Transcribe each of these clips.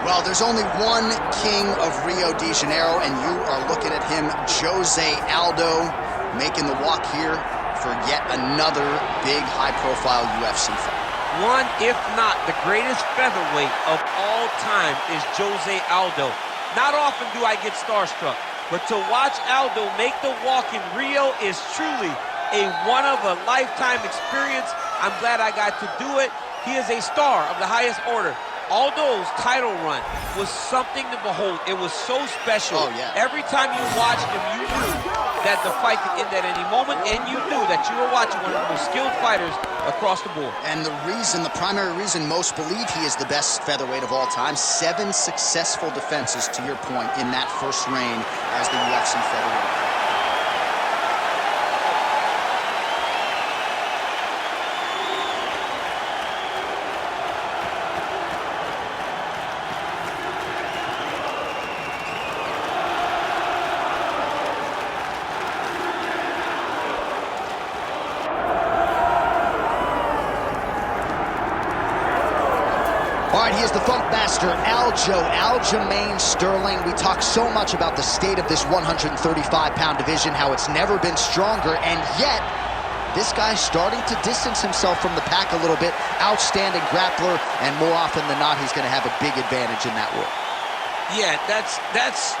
Well, there's only one king of Rio de Janeiro, and you are looking at him, Jose Aldo, making the walk here for yet another big, high-profile UFC fight. One, if not the greatest featherweight of all time, is Jose Aldo. Not often do I get starstruck, but to watch Aldo make the walk in Rio is truly a one-of-a-lifetime experience. I'm glad I got to do it. He is a star of the highest order. Aldo's title run was something to behold. It was so special. Oh, yeah. Every time you watched him, you knew that the fight could end at any moment, and you knew that you were watching one of the most skilled fighters across the board. And the primary reason most believe he is the best featherweight of all time, 7 successful defenses, to your point, in that first reign as the UFC featherweight. All right, he is the Funk Master, Aljamain Sterling. We talk so much about the state of this 135-pound division, how it's never been stronger, and yet this guy's starting to distance himself from the pack a little bit. Outstanding grappler, and more often than not, he's going to have a big advantage in that world. Yeah, that's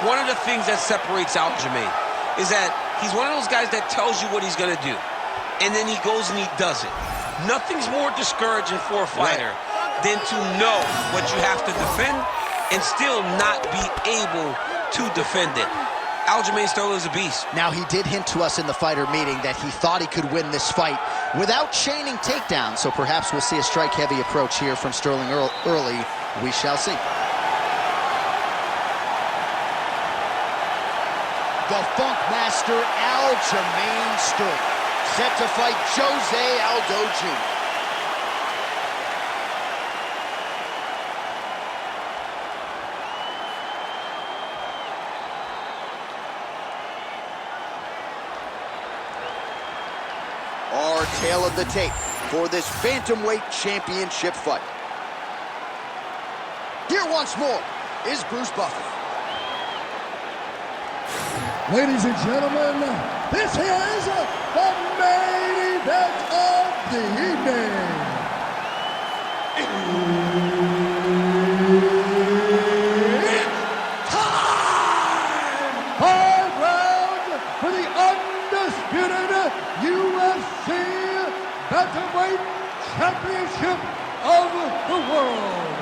one of the things that separates Aljamain, is that he's one of those guys that tells you what he's going to do, and then he goes and he does it. Nothing's more discouraging for a fighter than to know what you have to defend and still not be able to defend it. Aljamain Sterling is a beast. Now, he did hint to us in the fighter meeting that he thought he could win this fight without chaining takedowns, so perhaps we'll see a strike-heavy approach here from Sterling early. We shall see. The Funk Master, Aljamain Sterling, set to fight Jose Aldo Jr. Our tale of the tape for this bantamweight championship fight. Here once more is Bruce Buffer. Ladies and gentlemen, this is the main event of the evening. It's time! 5 rounds for the undisputed UFC Bantamweight Championship of the world.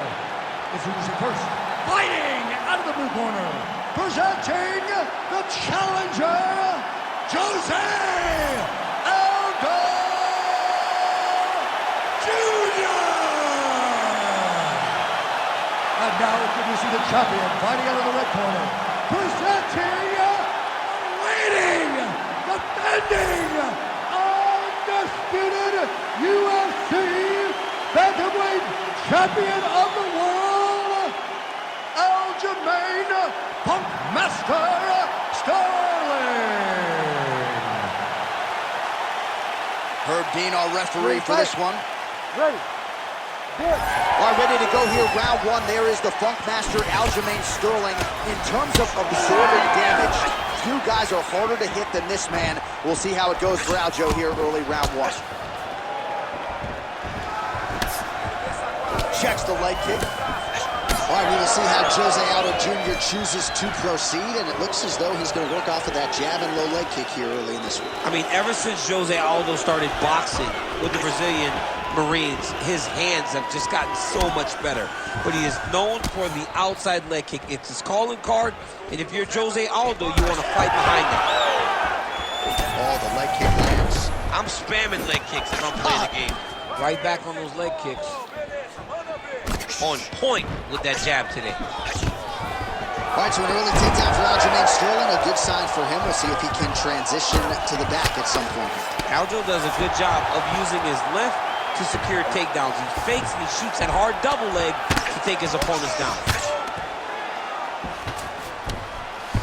Introducing first, fighting out of the blue corner, presenting the challenger, Jose Aldo Jr. And now introducing the champion, fighting out of the red corner, presenting, leading, defending, undisputed UFC Bantamweight Champion of the world, Aljamain Funk Master Sterling. Herb Dean, our referee for this one. Ready. All right, ready to go here, round one. There is the Funk Master, Aljamain Sterling. In terms of absorbing damage, few guys are harder to hit than this man. We'll see how it goes for Aljo here early round one. Checks the leg kick. All right, we will see how Jose Aldo Jr. chooses to proceed, and it looks as though he's going to work off of that jab and low leg kick here early in this one. I mean, ever since Jose Aldo started boxing with the Brazilian Marines, his hands have just gotten so much better. But he is known for the outside leg kick. It's his calling card, and if you're Jose Aldo, you want to fight behind him. Oh, the leg kick lands. I'm spamming leg kicks if I'm playing the game. Right back on those leg kicks. On point with that jab today. All right, so an early takedown for Aljamain Sterling, a good sign for him. We'll see if he can transition to the back at some point. Aldo does a good job of using his left to secure takedowns. He fakes and he shoots that hard double leg to take his opponents down.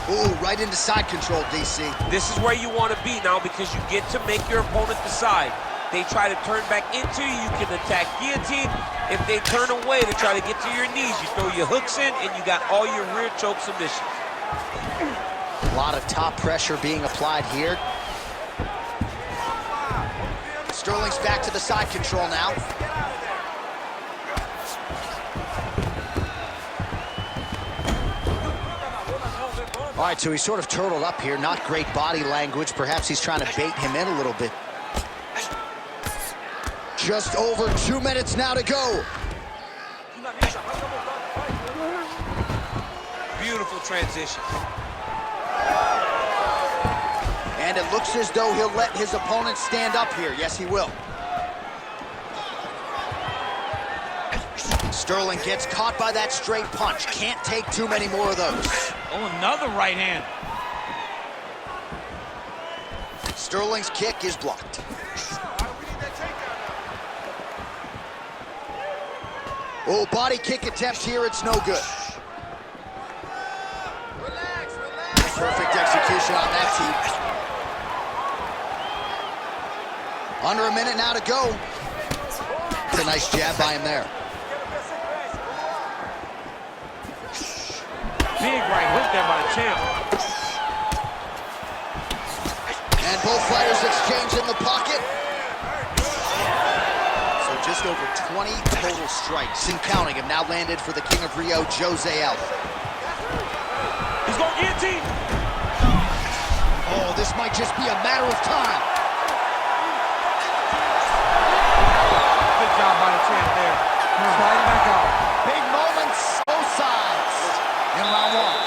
Ooh, right into side control, DC. This is where you want to be now because you get to make your opponent decide. They try to turn back into you. You can attack guillotine, If they turn away to try to get to your knees, you throw your hooks in, and you got all your rear choke submissions. A lot of top pressure being applied here. Sterling's back to the side control now. All right, so he's sort of turtled up here. Not great body language. Perhaps he's trying to bait him in a little bit. Just over 2 minutes now to go. Beautiful transition. And it looks as though he'll let his opponent stand up here. Yes, he will. Sterling gets caught by that straight punch. Can't take too many more of those. Oh, another right hand. Sterling's kick is blocked. Oh, body kick attempt here. It's no good. Relax. Perfect execution on that team. Under a minute now to go. It's a nice jab by him there. Big right hook there by the champ. And both fighters exchange in the pocket. So just over 20 total strikes and counting have now landed for the King of Rio, Jose Aldo. He's going to guillotine. Oh, this might just be a matter of time. Good job by the champ there. Sliding back out. Big moments, both sides in round one.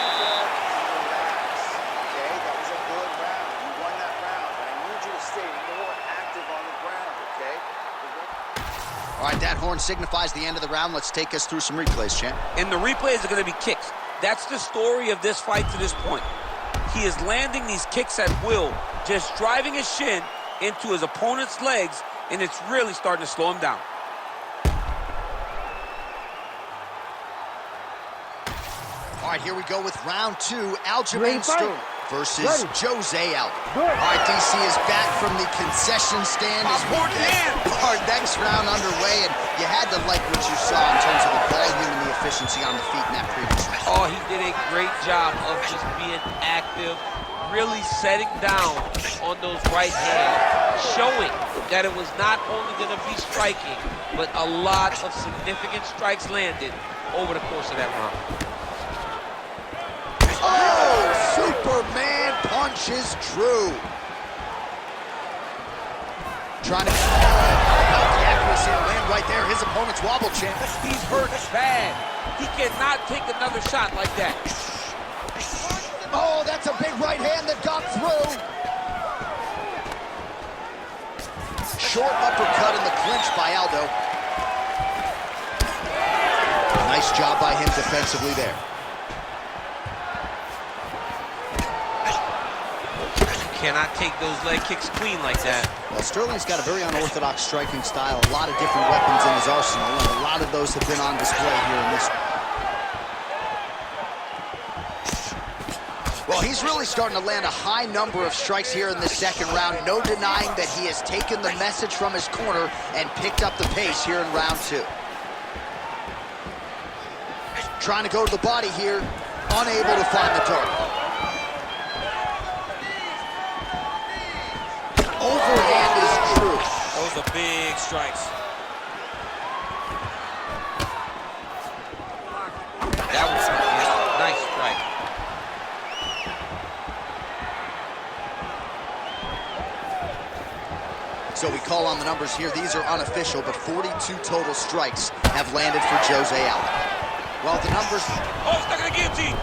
Okay, that was a good round. You won that round, but I need you to stay more active on the ground, okay? All right, that horn signifies the end of the round. Let's take us through some replays, champ. And the replays are going to be kicks. That's the story of this fight to this point. He is landing these kicks at will, just driving his shin into his opponent's legs, and it's really starting to slow him down. All right, here we go with round two. Aljamain Sterling versus Jose Aldo. All right, DC is back from the concession stand as we get our next round underway, and you had to like what you saw in terms of the volume and the efficiency on the feet in that previous round. Oh, he did a great job of just being active, really setting down on those right hands, showing that it was not only going to be striking, but a lot of significant strikes landed over the course of that round. Oh, Superman punch is true. Trying to the accuracy to land right there. His opponent's wobble, champ. He's hurt bad. He cannot take another shot like that. Oh, that's a big right hand that got through. Short uppercut in the clinch by Aldo. Nice job by him defensively there. Cannot take those leg kicks clean like that. Well, Sterling's got a very unorthodox striking style, a lot of different weapons in his arsenal, and a lot of those have been on display here in this one. Well, he's really starting to land a high number of strikes here in this second round. No denying that he has taken the message from his corner and picked up the pace here in round two. Trying to go to the body here, unable to find the target. Overhand is true. Those are big strikes. That was a nice strike. So we call on the numbers here. These are unofficial, but 42 total strikes have landed for Jose Aldo. Well, the numbers... Oh, stuck in the guillotine.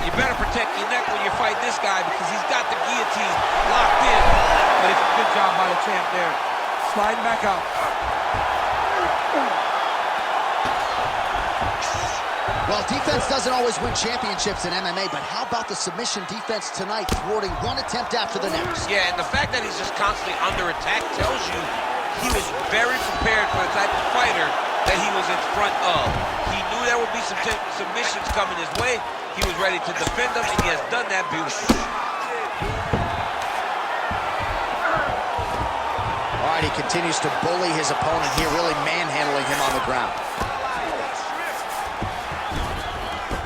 You better protect your neck when you fight this guy because he's got the guillotine locked in. But it's a good job by the champ there. Sliding back out. Well, defense doesn't always win championships in MMA, but how about the submission defense tonight, thwarting one attempt after the next? Yeah, and the fact that he's just constantly under attack tells you he was very prepared for the type of fighter that he was in front of. He knew there would be some submissions coming his way. He was ready to defend them, and he has done that beautifully. All right, All right, he continues to bully his opponent here, really manhandling him on the ground.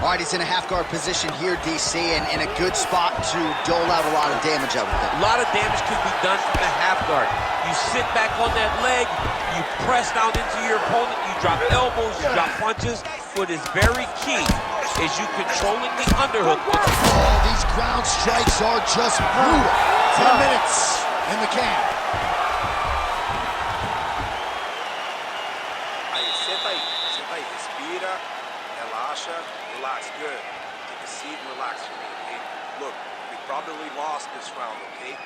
All right, he's in a half-guard position here, DC, and in a good spot to dole out a lot of damage out of it. A lot of damage can be done from the half-guard. You sit back on that leg, you press down into your opponent, you drop elbows, you drop punches. What is very key is you controlling the underhook. Oh, these ground strikes are just brutal. 10 minutes in the can. Aí, senta aí, respira, relaxa, relax, good. Take a seat and relax for me, okay? Look, we probably lost this round, okay?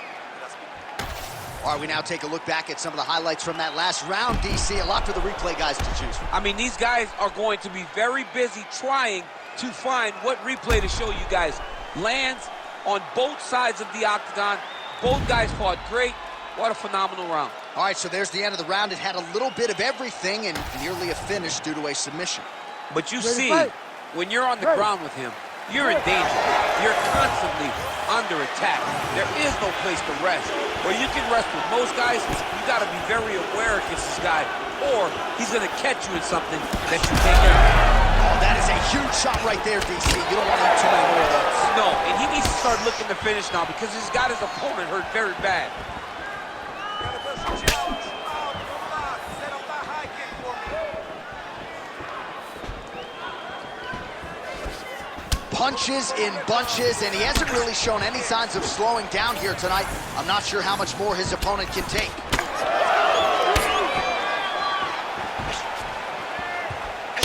All right, we now take a look back at some of the highlights from that last round, DC. A lot for the replay guys to choose from. I mean, these guys are going to be very busy trying to find what replay to show you guys. Lands on both sides of the octagon. Both guys fought great. What a phenomenal round. All right, so there's the end of the round. It had a little bit of everything and nearly a finish due to a submission. But you see, when you're on the ground with him, you're in danger. You're constantly under attack. There is no place to rest. Where you can rest with most guys, you got to be very aware against this guy, or he's going to catch you in something that you can't get out. Oh, that is a huge shot right there, DC. You don't want to have too many more of those. No, and he needs to start looking to finish now because he's got his opponent hurt very bad. Punches in bunches, and he hasn't really shown any signs of slowing down here tonight. I'm not sure how much more his opponent can take.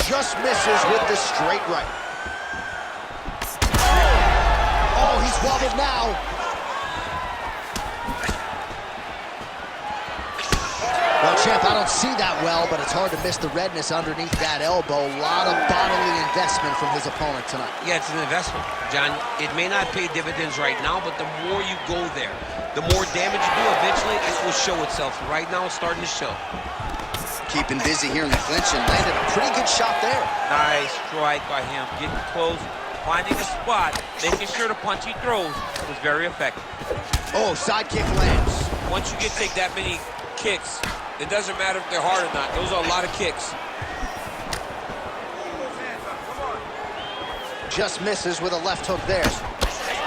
Just misses with the straight right. Oh, he's wobbled now. Well, champ, I don't see that well, but it's hard to miss the redness underneath that elbow. A lot of bodily investment from his opponent tonight. Yeah, it's an investment, John. It may not pay dividends right now, but the more you go there, the more damage you do, eventually it will show itself. Right now, it's starting to show. Keeping busy here in the clinch and landed a pretty good shot there. Nice strike by him, getting close, finding a spot, making sure the punch he throws was very effective. Oh, side kick lands. Once you take that many kicks, it doesn't matter if they're hard or not. Those are a lot of kicks. Just misses with a left hook there.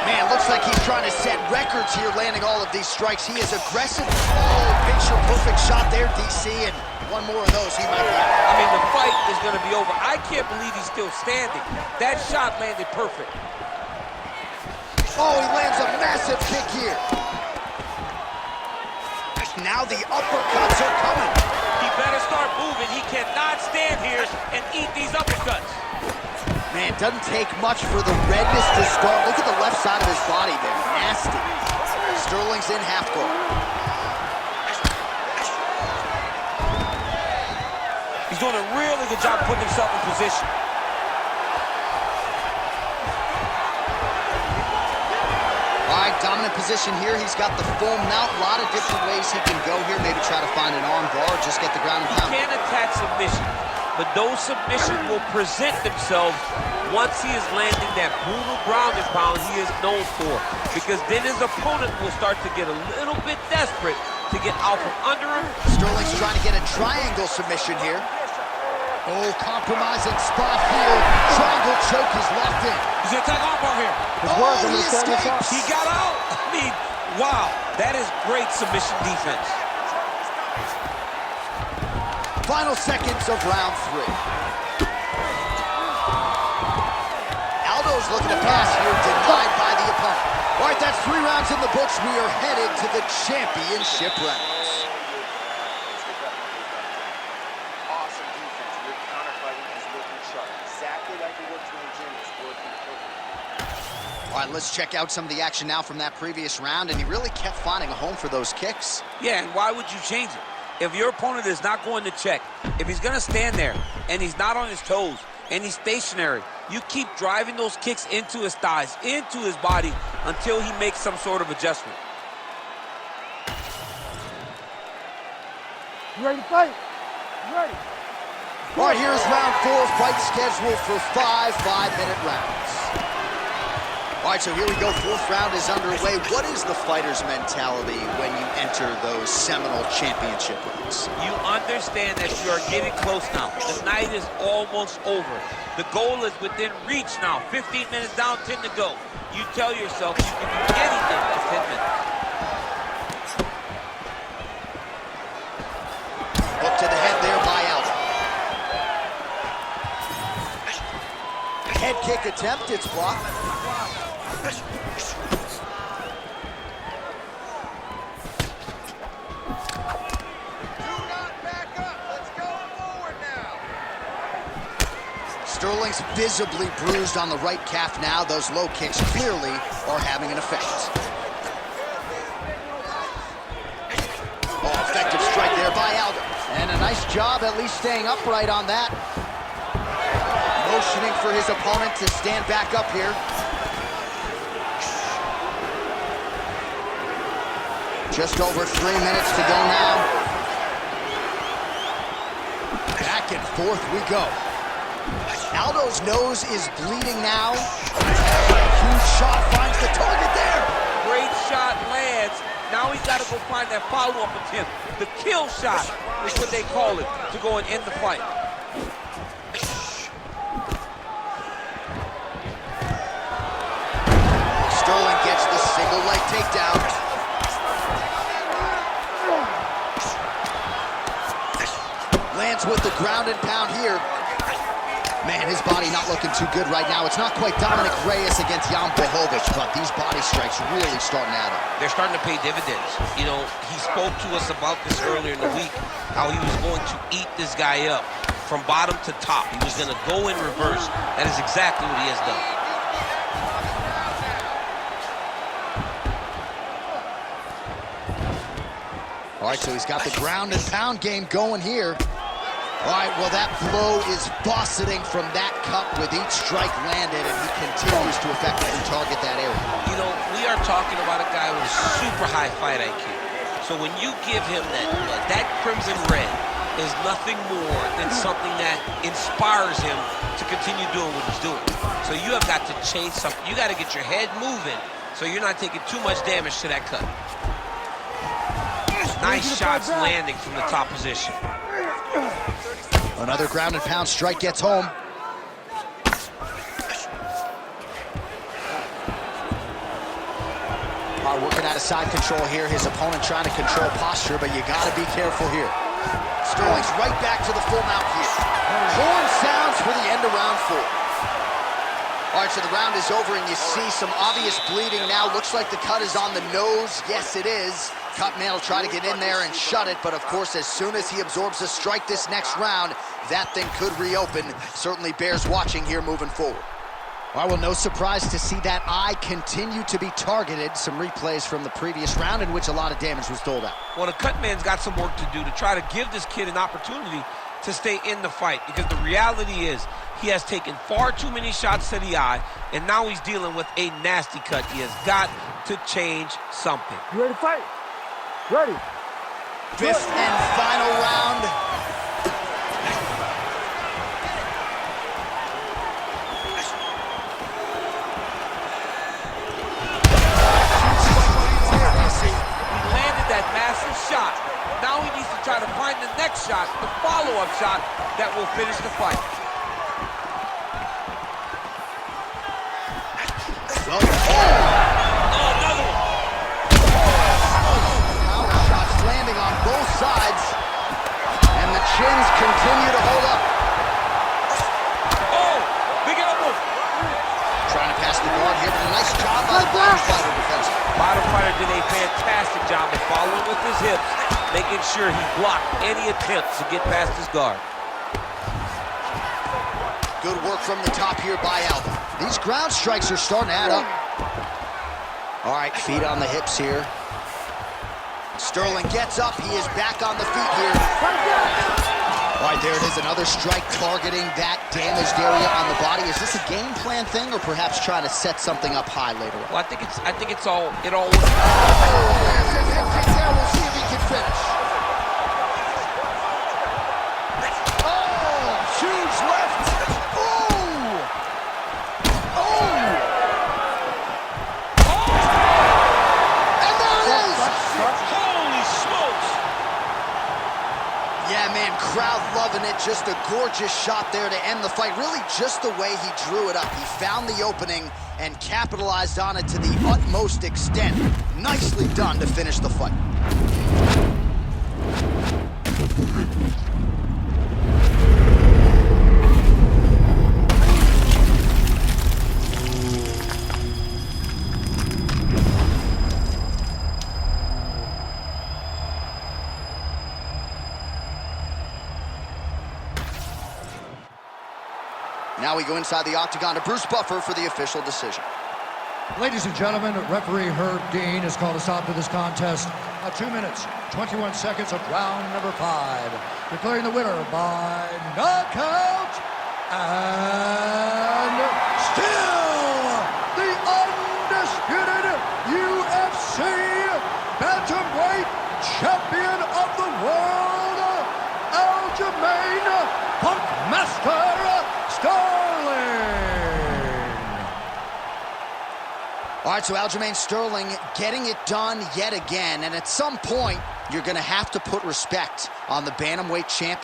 Man, looks like he's trying to set records here, landing all of these strikes. He is aggressive. Oh, picture-perfect shot there, DC, and one more of those, he might be out. I mean, the fight is going to be over. I can't believe he's still standing. That shot landed perfect. Oh, he lands a massive kick here. Now the uppercuts are coming. He better start moving. He cannot stand here and eat these uppercuts. Man, it doesn't take much for the redness to start. Look at the left side of his body there. Nasty. Sterling's in half guard. He's doing a really good job putting himself in position. All right, dominant position here. He's got the full mount. A lot of different ways he can go here. Maybe try to find an arm bar or just get the ground and pound. He can attack submission, but those submissions will present themselves once he is landing that brutal ground and pound he is known for. Because then his opponent will start to get a little bit desperate to get out from under him. Sterling's trying to get a triangle submission here. Oh, compromising spot here. Triangle choke is locked in. He's going to attack armbar here. Oh, he escapes. He got out. I mean, wow. That is great submission defense. Final seconds of round 3. Aldo's looking to pass here, denied by the opponent. All right, that's 3 rounds in the books. We are headed to the championship rounds. Awesome defense. Your counterfighting is looking sharp. Exactly like it works in the gym. It's working perfectly. All right, let's check out some of the action now from that previous round, and he really kept finding a home for those kicks. Yeah, and why would you change it? If your opponent is not going to check, if he's going to stand there and he's not on his toes and he's stationary, you keep driving those kicks into his thighs, into his body until he makes some sort of adjustment. You ready to fight? You ready? All right, here's round 4, fight scheduled for 5 5-minute rounds. All right, so here we go. Fourth round is underway. What is the fighter's mentality when you enter those seminal championship rounds? You understand that you are getting close now. The night is almost over. The goal is within reach now. 15 minutes down, 10 to go. You tell yourself you can do anything in 10 minutes. Hook to the head there by Aldo. Head kick attempt, it's blocked. Sterling's visibly bruised on the right calf now. Those low kicks clearly are having an effect. Oh, effective strike there by Aldo. And a nice job at least staying upright on that. Motioning for his opponent to stand back up here. Just over 3 minutes to go now. Back and forth we go. Aldo's nose is bleeding now. Huge shot finds the target there. Great shot lands. Now he's got to go find that follow-up attempt. The kill shot is what they call it, to go and end the fight. Sterling gets the single leg takedown. Lands with the ground and pound here. Man, his body not looking too good right now. It's not quite Dominic Reyes against Jan Blachowicz, but these body strikes really starting to add up. They're starting to pay dividends. You know, he spoke to us about this earlier in the week, how he was going to eat this guy up from bottom to top. He was going to go in reverse. That is exactly what he has done. All right, so he's got the ground and pound game going here. All right, well, that blow is buffeting from that cut with each strike landed, and he continues to effectively target that area. You know, we are talking about a guy with super high fight IQ. So when you give him that crimson red is nothing more than something that inspires him to continue doing what he's doing. So you have got to change something. You got to get your head moving so you're not taking too much damage to that cut. Nice shots landing from the top position. Another ground and pound strike gets home. Working out of side control here. His opponent trying to control posture, but you got to be careful here. Sterling's right back to the full mount here. Horn sounds for the end of round 4. All right, so the round is over, and you see some obvious bleeding now. Looks like the cut is on the nose. Yes, it is. Cutman will try to get in there and shut it, but of course, as soon as he absorbs a strike this next round, that thing could reopen. Certainly bears watching here moving forward. All right, well, no surprise to see that eye continue to be targeted. Some replays from the previous round in which a lot of damage was doled out. Well, the Cutman's got some work to do to try to give this kid an opportunity to stay in the fight, because the reality is he has taken far too many shots to the eye, and now he's dealing with a nasty cut. He has got to change something. You ready to fight? Ready. Fifth and final round. He landed that massive shot. Now he needs to try to find the next shot, the follow-up shot that will finish the fight. Well, another one. Power shots landing on both sides, and the chins continue to hold up. Oh, big elbow. Trying to pass the guard here, but a nice job by the bottom fighter defensively. Bottom fighter did a fantastic job of following with his hips, making sure he blocked any attempts to get past his guard. Good work from the top here by Aldo. These ground strikes are starting to add up. All right, feet on the hips here. Sterling gets up. He is back on the feet here. All right, there it is. Another strike targeting that damaged area on the body. Is this a game plan thing, or perhaps trying to set something up high later on? Well, I think it all works. We'll see if he can finish. Oh, huge left. Oh! gorgeous shot there to end the fight. Really just the way he drew it up. He found the opening and capitalized on it to the utmost extent. Nicely done to finish the fight. Now we go inside the octagon to Bruce Buffer for the official decision. Ladies and gentlemen, referee Herb Dean has called a stop to this contest at 2 minutes, 21 seconds of round number 5. Declaring the winner by knockout and still the undisputed UFC bantamweight champion of the world, Aljamain Funkmaster Sterling. All right, so Aljamain Sterling getting it done yet again, and at some point, you're going to have to put respect on the bantamweight champion.